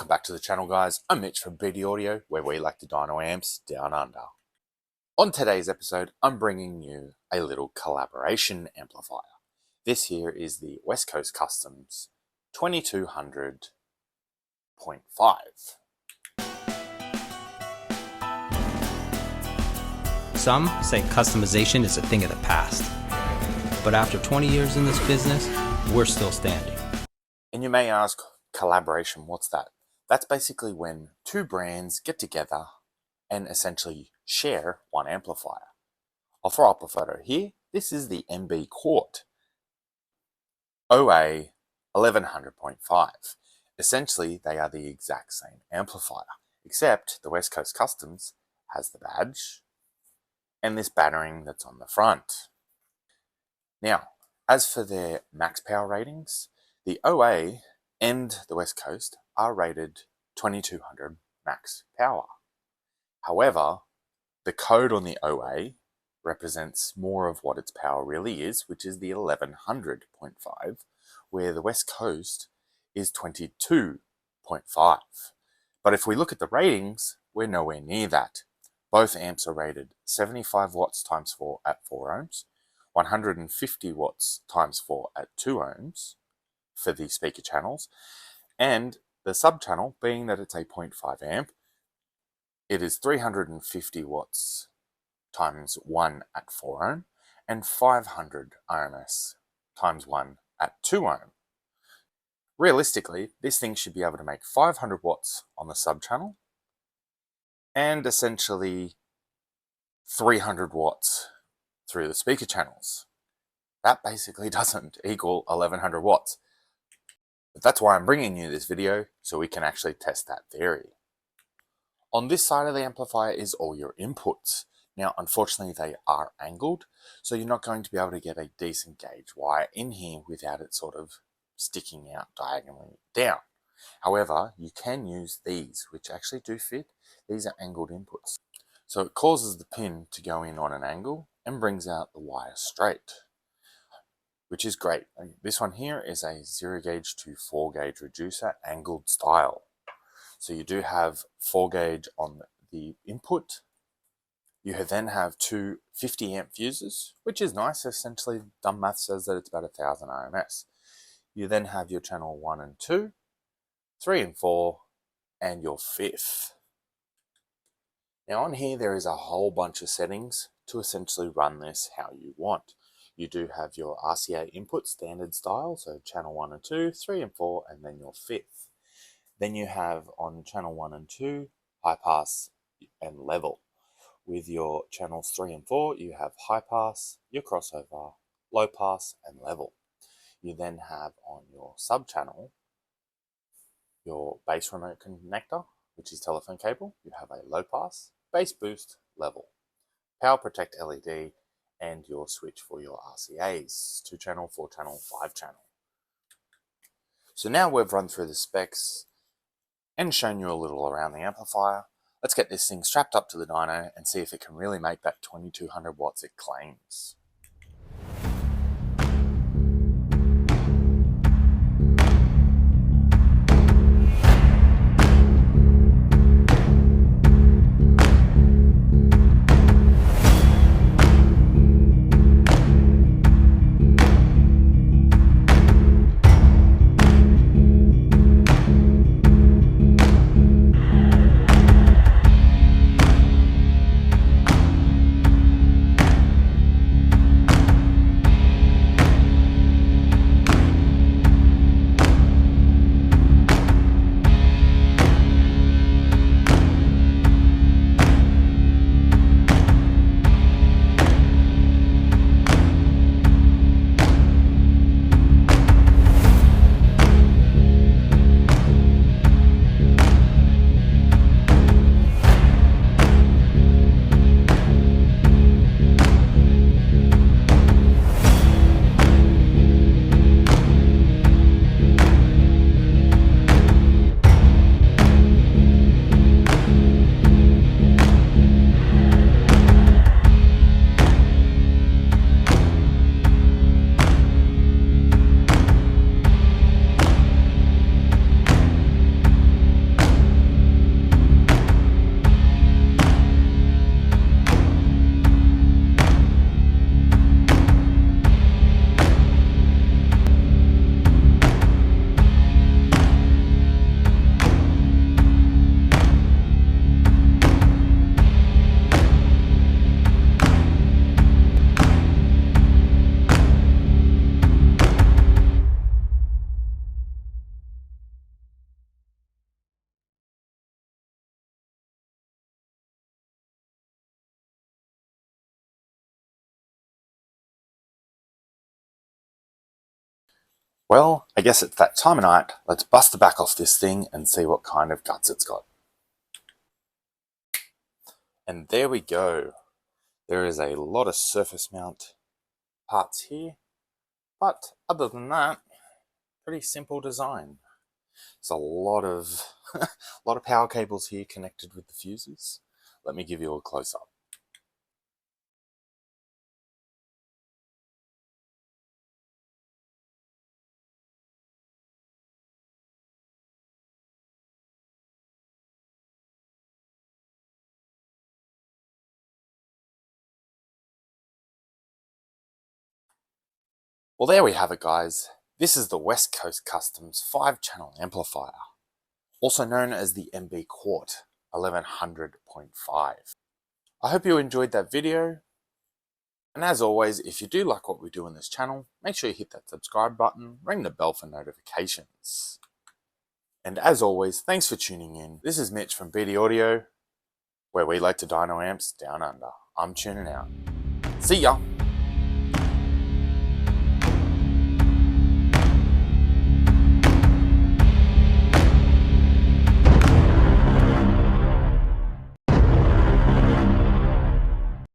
back to the channel, guys. I'm Mitch from BD Audio, where we like to dyno amps down under. On today's episode, I'm bringing you a little collaboration amplifier. This here is the Westcoast Customs 2200.5. Some say customization is a thing of the past, but after 20 years in this business, we're still standing. And you may ask, collaboration, what's that? That's basically when two brands get together and essentially share one amplifier. I'll throw up a photo here. This is the MB Quart OA 1100.5. Essentially, they are the exact same amplifier, except the Westcoast Customs has the badge and this battering that's on the front. Now, as for their max power ratings, the OA and the Westcoast are rated 2200 max power. However, the code on the OA represents more of what its power really is, which is the 1100.5, where the Westcoast is 22.5. But if we look at the ratings, we're nowhere near that. Both amps are rated 75 watts times 4 at 4 ohms, 150 watts times 4 at 2 ohms for the speaker channels, and the sub channel, being that it's a 0.5 amp, it is 350 watts times 1 at 4 ohm and 500 RMS times 1 at 2 ohm. Realistically, this thing should be able to make 500 watts on the sub channel and essentially 300 watts through the speaker channels. That basically doesn't equal 1100 watts. But that's why I'm bringing you this video, so we can actually test that theory. On this side of the amplifier is all your inputs. Now, unfortunately, they are angled, so you're not going to be able to get a decent gauge wire in here without it sort of sticking out diagonally down. However, you can use these, which actually do fit. These are angled inputs. So it causes the pin to go in on an angle and brings out the wire straight, which is great. This one here is a 0 gauge to 4 gauge reducer angled style. So you do have 4 gauge on the input. You then have two 50 amp fuses, which is nice. Essentially, dumb math says that it's about 1000 RMS. You then have your channel 1 and 2, 3 and 4, and your 5th. Now on here, there is a whole bunch of settings to essentially run this how you want. You do have your RCA input standard style, so channel 1 and 2, 3 and 4, and then your 5th. Then you have on channel 1 and 2, high pass and level. With your channels 3 and 4, you have high pass, your crossover, low pass, and level. You then have on your sub channel, your bass remote connector, which is telephone cable. You have a low pass, bass boost, level, power protect LED, and your switch for your RCAs, 2 channel, 4 channel, 5 channel. So now we've run through the specs and shown you a little around the amplifier. Let's get this thing strapped up to the dyno and see if it can really make that 2200 watts it claims. Well, I guess it's that time of night. Let's bust the back off this thing and see what kind of guts it's got. And there we go. There is a lot of surface mount parts here, but other than that, pretty simple design. There's a lot of power cables here connected with the fuses. Let me give you a close-up. Well, there we have it, guys. This is the Westcoast Customs 5-channel amplifier, also known as the MB Quart 1100.5. I hope you enjoyed that video. And as always, if you do like what we do on this channel, make sure you hit that subscribe button, ring the bell for notifications. And as always, thanks for tuning in. This is Mitch from BD Audio, where we like to dyno amps down under. I'm tuning out. See ya!